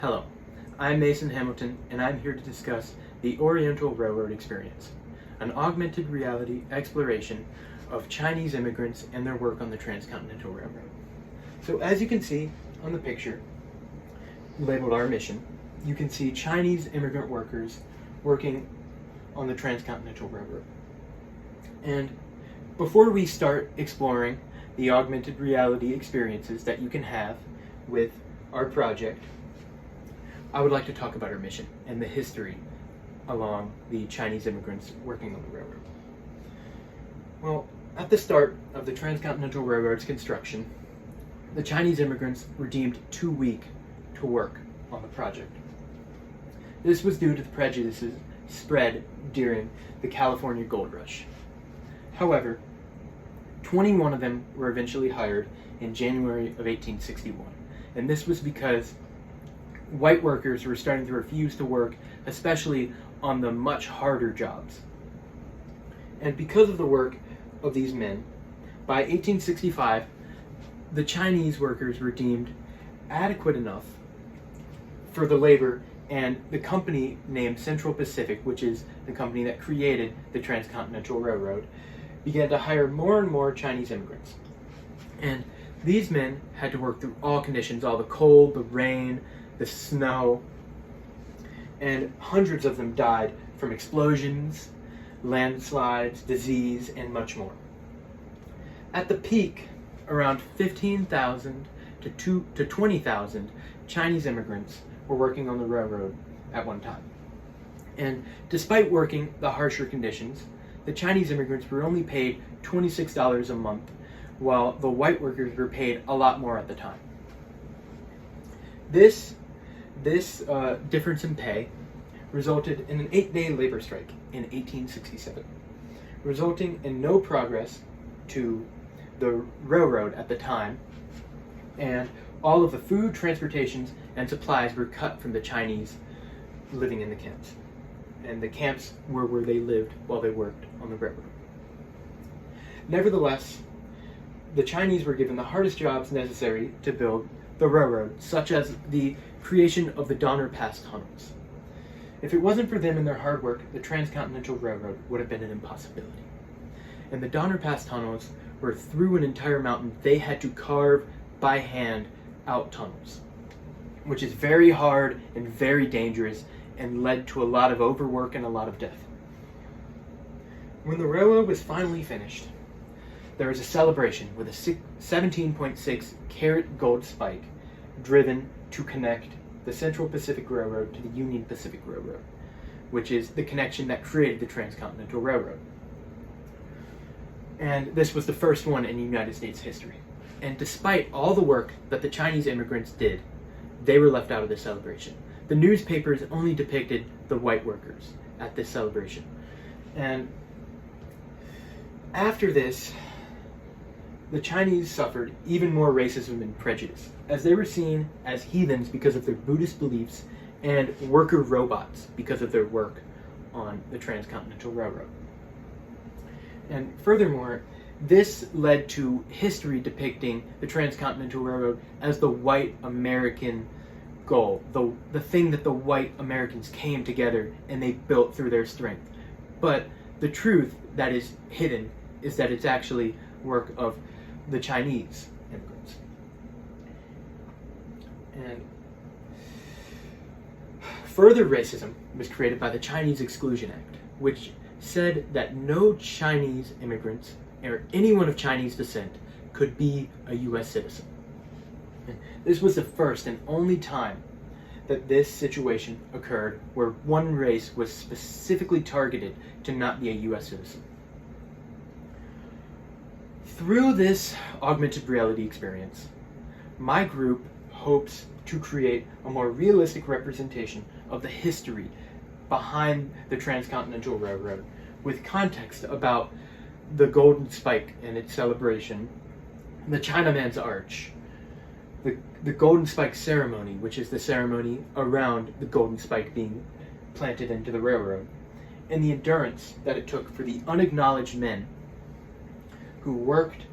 Hello, I'm Mason Hamilton, and I'm here to discuss the Oriental Railroad experience, an augmented reality exploration of Chinese immigrants and their work on the Transcontinental Railroad. So as you can see on the picture, labeled Our Mission, you can see Chinese immigrant workers working on the Transcontinental Railroad. And before we start exploring the augmented reality experiences that you can have with our project, I would like to talk about our mission and the history along the Chinese immigrants working on the railroad. Well, at the start of the Transcontinental Railroad's construction, the Chinese immigrants were deemed too weak to work on the project. This was due to the prejudices spread during the California Gold Rush. However, 21 of them were eventually hired in January of 1861, and this was because white workers were starting to refuse to work, especially on the much harder jobs. And because of the work of these men, by 1865, the Chinese workers were deemed adequate enough for the labor, and the company named Central Pacific, which is the company that created the Transcontinental Railroad, began to hire more and more Chinese immigrants. And these men had to work through all conditions, all the cold, the rain, the snow, and hundreds of them died from explosions, landslides, disease, and much more. At the peak, around 15,000 to 20,000 Chinese immigrants were working on the railroad at one time. And despite working the harsher conditions, the Chinese immigrants were only paid $26 a month, while the white workers were paid a lot more at the time. This difference in pay resulted in an 8-day labor strike in 1867, resulting in no progress to the railroad at the time, and all of the food, transportations, and supplies were cut from the Chinese living in the camps. And the camps were where they lived while they worked on the railroad. Nevertheless, the Chinese were given the hardest jobs necessary to build the railroad, such as the creation of the Donner Pass tunnels. If it wasn't for them and their hard work, the Transcontinental Railroad would have been an impossibility. And the Donner Pass tunnels were through an entire mountain. They had to carve by hand out tunnels, which is very hard and very dangerous, and led to a lot of overwork and a lot of death. When the railroad was finally finished, there was a celebration with a 17.6 carat gold spike driven to connect the Central Pacific Railroad to the Union Pacific Railroad, which is the connection that created the Transcontinental Railroad. And this was the first one in United States history. And despite all the work that the Chinese immigrants did, they were left out of this celebration. The newspapers only depicted the white workers at this celebration. And after this, the Chinese suffered even more racism and prejudice, as they were seen as heathens because of their Buddhist beliefs and worker robots because of their work on the Transcontinental Railroad. And furthermore, this led to history depicting the Transcontinental Railroad as the white American goal, the thing that the white Americans came together and they built through their strength. But the truth that is hidden is that it's actually work of the Chinese immigrants. And further racism was created by the Chinese Exclusion Act, which said that no Chinese immigrants or anyone of Chinese descent could be a U.S. citizen. And this was the first and only time that this situation occurred where one race was specifically targeted to not be a U.S. citizen. Through this augmented reality experience, my group hopes to create a more realistic representation of the history behind the Transcontinental Railroad, with context about the Golden Spike and its celebration, the Chinaman's Arch, the Golden Spike ceremony, which is the ceremony around the Golden Spike being planted into the railroad, and the endurance that it took for the unacknowledged men who worked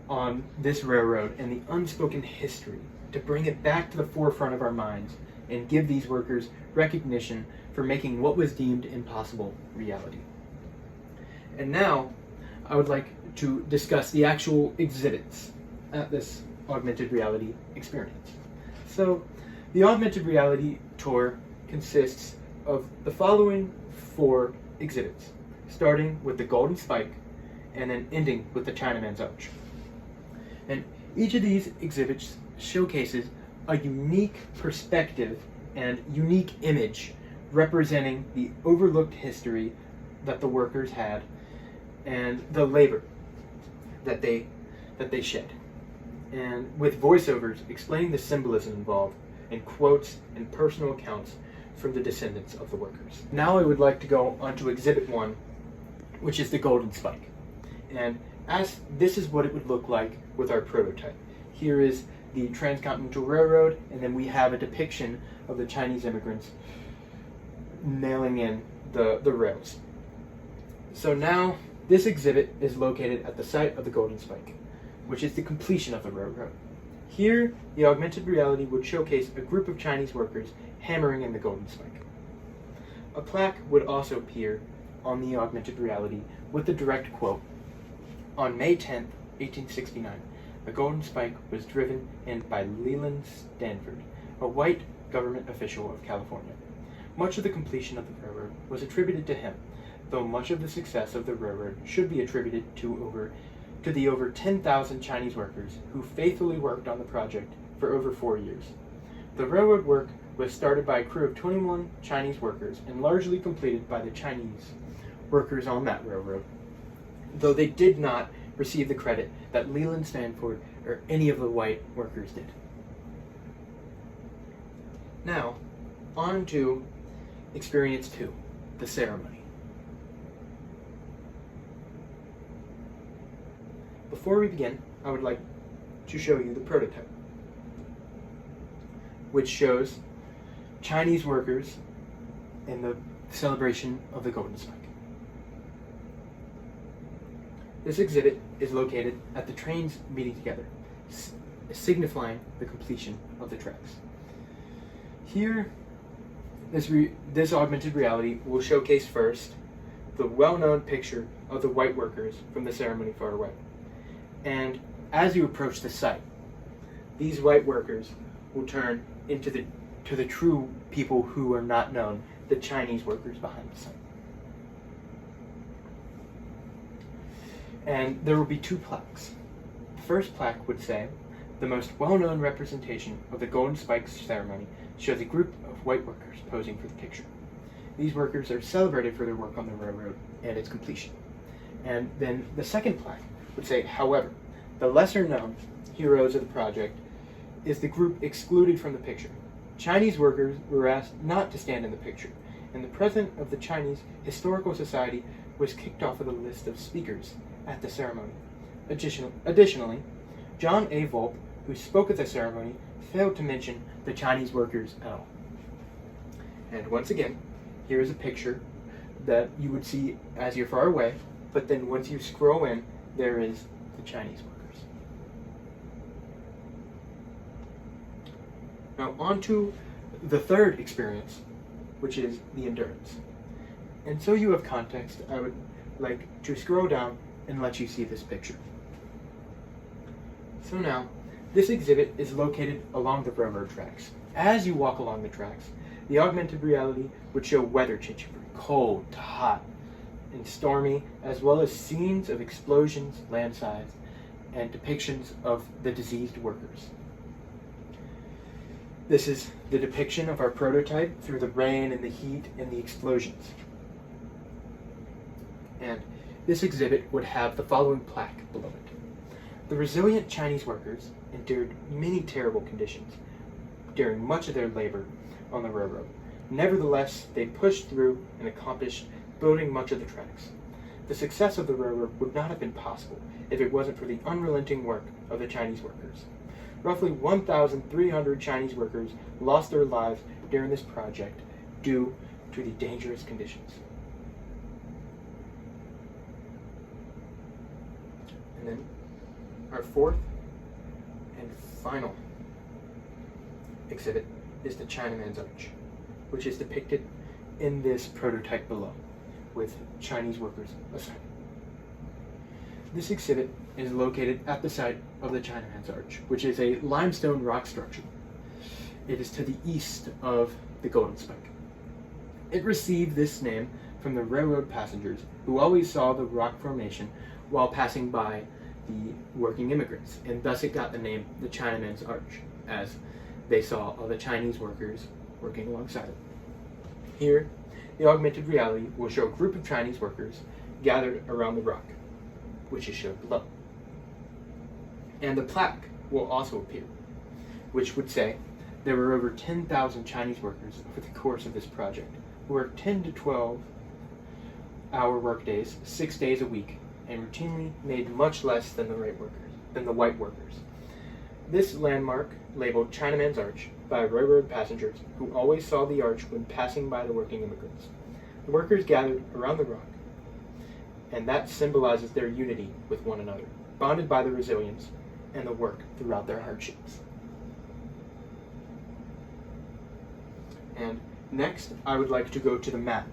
on this railroad and the unspoken history to bring it back to the forefront of our minds and give these workers recognition for making what was deemed impossible reality. And now, I would like to discuss the actual exhibits at this augmented reality experience. So, the augmented reality tour consists of the following 4 exhibits, starting with the Golden Spike and then ending with the Chinaman's Arch. And each of these exhibits showcases a unique perspective and unique image representing the overlooked history that the workers had and the labor that they shed. And with voiceovers explaining the symbolism involved and quotes and personal accounts from the descendants of the workers. Now I would like to go on to Exhibit 1, which is the Golden Spike. And as this is what it would look like with our prototype. Here is the Transcontinental Railroad, and then we have a depiction of the Chinese immigrants nailing in the rails. So now, this exhibit is located at the site of the Golden Spike, which is the completion of the railroad. Here, the augmented reality would showcase a group of Chinese workers hammering in the Golden Spike. A plaque would also appear on the augmented reality with the direct quote, "On May 10th, 1869, the Golden Spike was driven in by Leland Stanford, a white government official of California. Much of the completion of the railroad was attributed to him, though much of the success of the railroad should be attributed to the over 10,000 Chinese workers who faithfully worked on the project for over 4 years. The railroad work was started by a crew of 21 Chinese workers and largely completed by the Chinese workers on that railroad, though they did not receive the credit that Leland Stanford or any of the white workers did." Now, on to Experience 2, the ceremony. Before we begin, I would like to show you the prototype, which shows Chinese workers in the celebration of the Golden Spike. This exhibit is located at the trains meeting together, signifying the completion of the tracks. Here, this augmented reality will showcase first the well-known picture of the white workers from the ceremony far away. And as you approach the site, these white workers will turn into the true people who are not known, the Chinese workers behind the site. And there will be 2 plaques. The first plaque would say, "The most well-known representation of the Golden Spike ceremony shows a group of white workers posing for the picture. These workers are celebrated for their work on the railroad and its completion." And then the second plaque would say, "However, the lesser-known heroes of the project is the group excluded from the picture. Chinese workers were asked not to stand in the picture, and the president of the Chinese Historical Society was kicked off of the list of speakers at the ceremony. Additionally, John A. Volpe, who spoke at the ceremony, failed to mention the Chinese workers at all." And once again, here is a picture that you would see as you're far away, but then once you scroll in, there is the Chinese workers. Now on to the third experience, which is the endurance. And so you have context, I would like to scroll down and let you see this picture. So now, this exhibit is located along the railroad tracks. As you walk along the tracks, the augmented reality would show weather changing from cold to hot and stormy, as well as scenes of explosions, landslides, and depictions of the diseased workers. This is the depiction of our prototype through the rain and the heat and the explosions. And this exhibit would have the following plaque below it. "The resilient Chinese workers endured many terrible conditions during much of their labor on the railroad. Nevertheless, they pushed through and accomplished building much of the tracks. The success of the railroad would not have been possible if it wasn't for the unrelenting work of the Chinese workers. Roughly 1,300 Chinese workers lost their lives during this project due to the dangerous conditions." And then our fourth and final exhibit is the Chinaman's Arch, which is depicted in this prototype below, with Chinese workers aside. This exhibit is located at the site of the Chinaman's Arch, which is a limestone rock structure. It is to the east of the Golden Spike. It received this name from the railroad passengers who always saw the rock formation while passing by the working immigrants, and thus it got the name the Chinaman's Arch, as they saw all the Chinese workers working alongside it. Here, the augmented reality will show a group of Chinese workers gathered around the rock, which is shown below. And the plaque will also appear, which would say there were over 10,000 Chinese workers over the course of this project who worked 10 to 12-hour workdays, 6 days a week, and routinely made much less than the white workers. This landmark, labeled Chinaman's Arch by railroad passengers who always saw the arch when passing by the working immigrants. The workers gathered around the rock, and that symbolizes their unity with one another, bonded by the resilience and the work throughout their hardships. And next, I would like to go to the map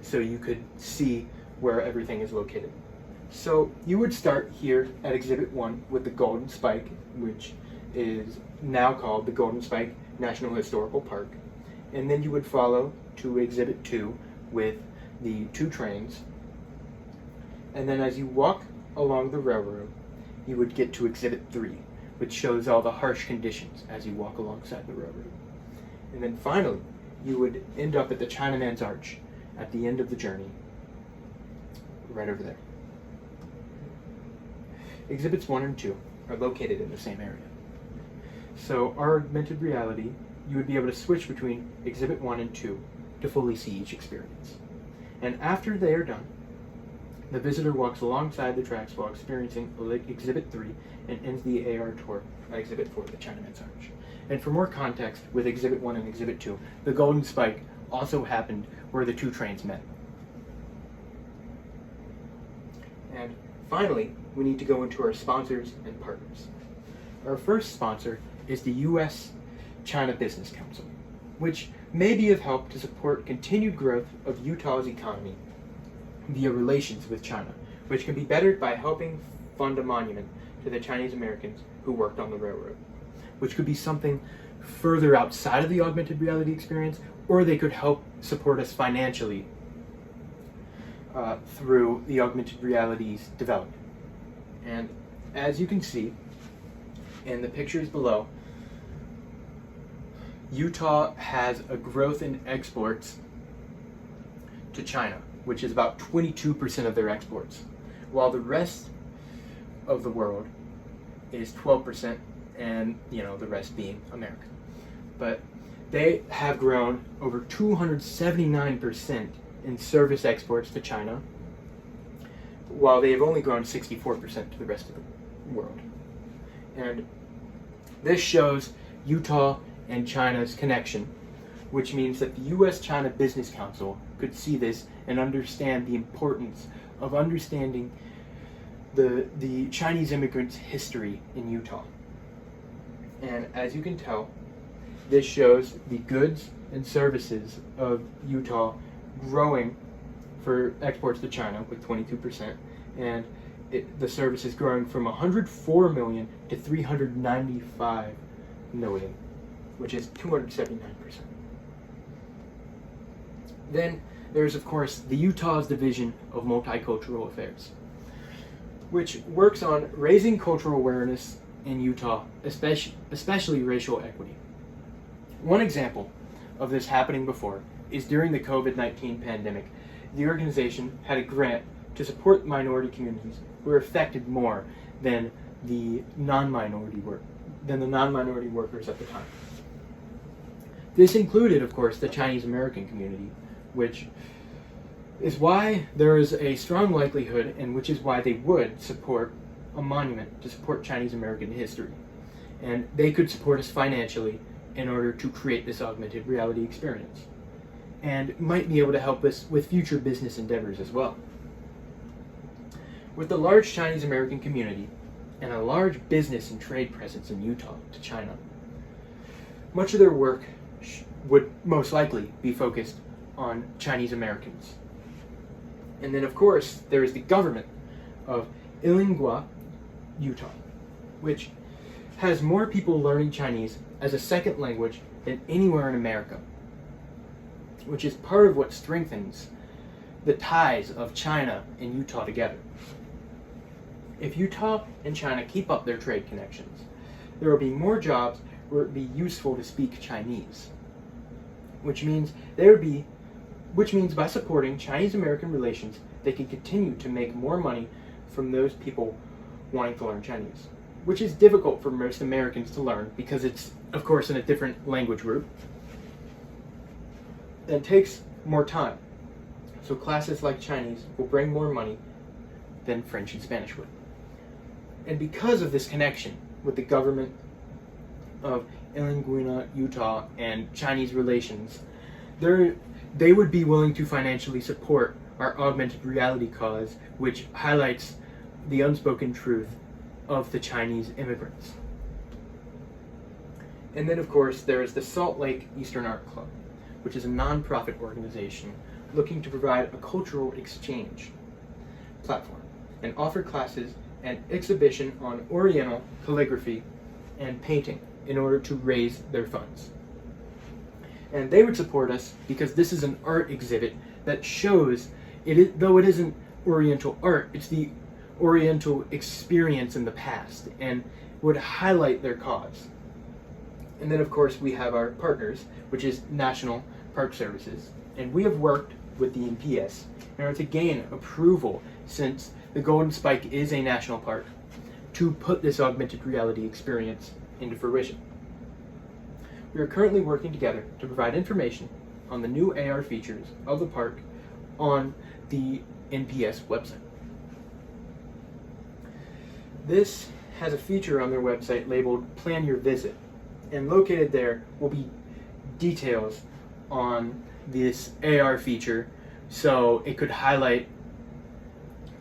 so you could see where everything is located. So you would start here at Exhibit 1 with the Golden Spike, which is now called the Golden Spike National Historical Park, and then you would follow to Exhibit 2 with the 2 trains, and then as you walk along the railroad, you would get to Exhibit 3, which shows all the harsh conditions as you walk alongside the railroad. And then finally, you would end up at the Chinaman's Arch at the end of the journey, right over there. Exhibits 1 and 2 are located in the same area. So our augmented reality, you would be able to switch between Exhibit 1 and 2 to fully see each experience. And after they are done, the visitor walks alongside the tracks while experiencing Exhibit 3 and ends the AR tour at Exhibit 4, the Chinaman's Arch. And for more context with Exhibit 1 and Exhibit 2, the Golden Spike also happened where the 2 trains met. And finally, we need to go into our sponsors and partners. Our first sponsor is the U.S.-China Business Council, which may be of help to support continued growth of Utah's economy via relations with China, which can be bettered by helping fund a monument to the Chinese Americans who worked on the railroad, which could be something further outside of the augmented reality experience, or they could help support us financially through the augmented reality's development. And as you can see in the pictures below, Utah has a growth in exports to China, which is about 22% of their exports, while the rest of the world is 12%, and the rest being America. But they have grown over 279% in service exports to China, while they have only grown 64% to the rest of the world. And this shows Utah and China's connection, which means that the U.S.-China Business Council could see this and understand the importance of understanding the Chinese immigrants' history in Utah. And as you can tell, this shows the goods and services of Utah growing for exports to China with 22%, and the services growing from 104 million to 395 million, which is 279%. Then there's, of course, the Utah's Division of Multicultural Affairs, which works on raising cultural awareness in Utah, especially racial equity. One example of this happening before is during the COVID-19 pandemic. The organization had a grant to support minority communities who were affected more than the non-minority workers at the time. This included, of course, the Chinese American community, which is why there is a strong likelihood, and which is why they would support a monument to support Chinese American history. And they could support us financially in order to create this augmented reality experience, and might be able to help us with future business endeavors as well. With the large Chinese American community and a large business and trade presence in Utah to China, much of their work would most likely be focused on Chinese Americans. And then, of course, there is the government of Illinois, Utah, which has more people learning Chinese as a second language than anywhere in America, which is part of what strengthens the ties of China and Utah together. If Utah and China keep up their trade connections, there will be more jobs where it would be useful to speak Chinese, which means by supporting Chinese-American relations, they can continue to make more money from those people wanting to learn Chinese, which is difficult for most Americans to learn because it's, of course, in a different language group and takes more time. So classes like Chinese will bring more money than French and Spanish would. And because of this connection with the government of Illinois, Utah, and Chinese relations, they would be willing to financially support our augmented reality cause, which highlights the unspoken truth of the Chinese immigrants. And then, of course, there is the Salt Lake Eastern Art Club, which is a non-profit organization looking to provide a cultural exchange platform and offer classes and exhibition on Oriental calligraphy and painting in order to raise their funds. And they would support us because this is an art exhibit that shows, though it isn't Oriental art, it's the Oriental experience in the past and would highlight their cause. And then, of course, we have our partners, which is National Park Services, and we have worked with the NPS in order to gain approval, since the Golden Spike is a national park, to put this augmented reality experience into fruition. We are currently working together to provide information on the new AR features of the park on the NPS website. This has a feature on their website labeled Plan Your Visit, and located there will be details on this AR feature, so it could highlight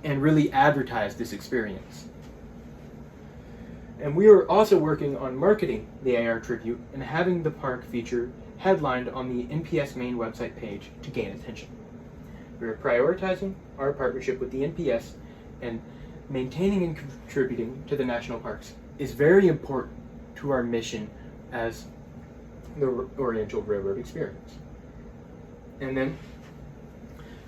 and really advertise this experience. And we are also working on marketing the AR Tribute and having the park feature headlined on the NPS main website page to gain attention. We are prioritizing our partnership with the NPS, and maintaining and contributing to the national parks is very important to our mission as the Oriental Railroad experience. And then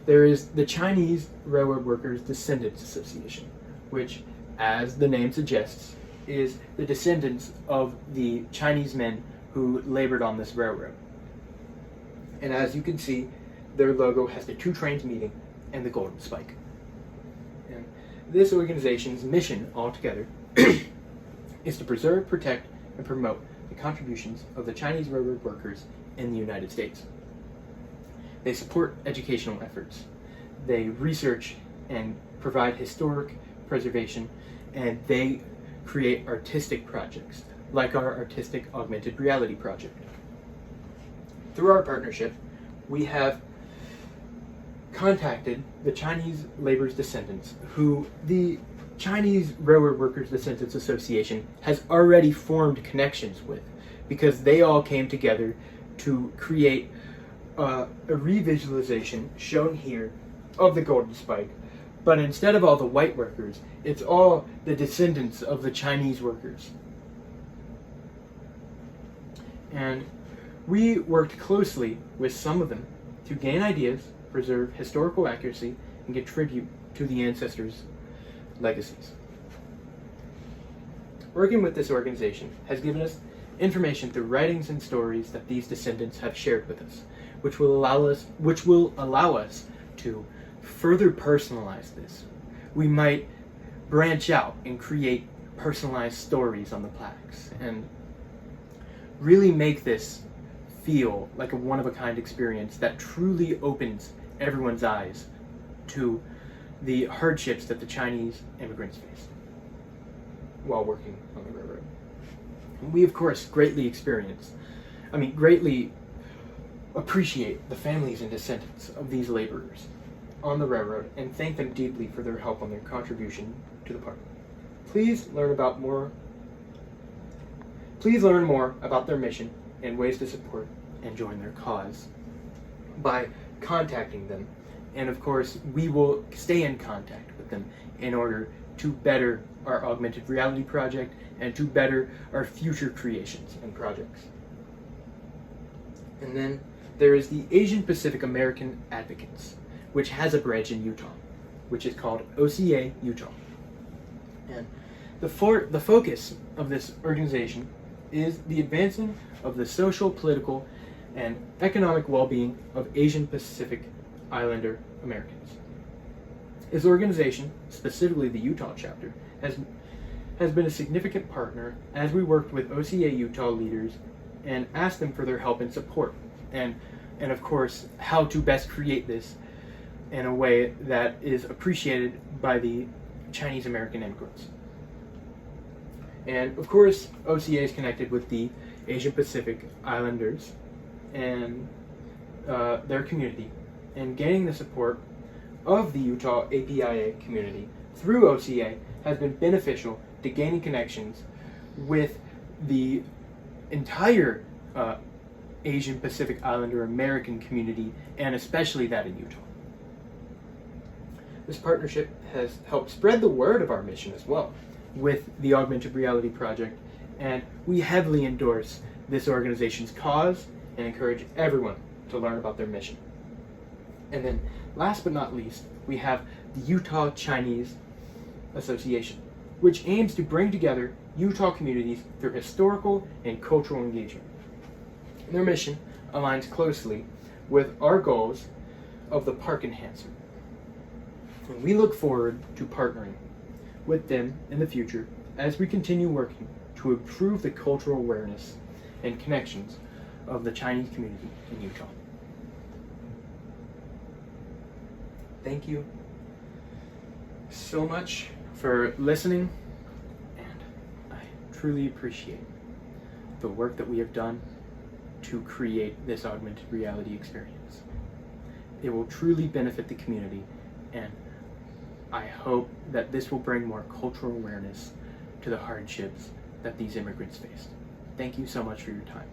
there is the Chinese Railroad Workers Descendants Association, which, as the name suggests, is the descendants of the Chinese men who labored on this railroad. And as you can see, their logo has the two trains meeting and the Golden Spike. And this organization's mission altogether is to preserve, protect, and promote the contributions of the Chinese railroad workers in the United States. They support educational efforts. They research and provide historic preservation, and they create artistic projects, like our artistic augmented reality project. Through our partnership, we have contacted the Chinese labor's descendants, who the Chinese Railroad Workers Descendants Association has already formed connections with, because they all came together to create a revisualization shown here of the Golden Spike, but instead of all the white workers, it's all the descendants of the Chinese workers. And we worked closely with some of them to gain ideas, preserve historical accuracy, and contribute to the ancestors' legacies. Working with this organization has given us information through writings and stories that these descendants have shared with us, which will allow us to further personalize this. We might branch out and create personalized stories on the plaques and really make this feel like a one-of-a-kind experience that truly opens everyone's eyes to the hardships that the Chinese immigrants faced while working on the railroad. And we, of course, greatly appreciate the families and descendants of these laborers on the railroad and thank them deeply for their help on their contribution to the park. Please learn more about their mission and ways to support and join their cause by contacting them. And of course, we will stay in contact with them in order to better our augmented reality project and to better our future creations and projects. And then there is the Asian Pacific American Advocates, which has a branch in Utah, which is called OCA Utah. And the focus of this organization is the advancing of the social, political, and economic well-being of Asian Pacific Islander Americans. This organization, specifically the Utah chapter, has been a significant partner as we worked with OCA Utah leaders and asked them for their help and support, and of course how to best create this in a way that is appreciated by the Chinese American immigrants. And of course, OCA is connected with the Asian Pacific Islanders and their community, and gaining the support of the Utah APIA community through OCA has been beneficial to gaining connections with the entire Asian Pacific Islander American community, and especially that in Utah. This partnership has helped spread the word of our mission as well with the Augmented Reality Project, and we heavily endorse this organization's cause and encourage everyone to learn about their mission. And then, last but not least, we have the Utah Chinese Association, which aims to bring together Utah communities through historical and cultural engagement. Their mission aligns closely with our goals of the park enhancer. And we look forward to partnering with them in the future as we continue working to improve the cultural awareness and connections of the Chinese community in Utah. Thank you so much for listening, and I truly appreciate the work that we have done to create this augmented reality experience. It will truly benefit the community, and I hope that this will bring more cultural awareness to the hardships that these immigrants faced. Thank you so much for your time.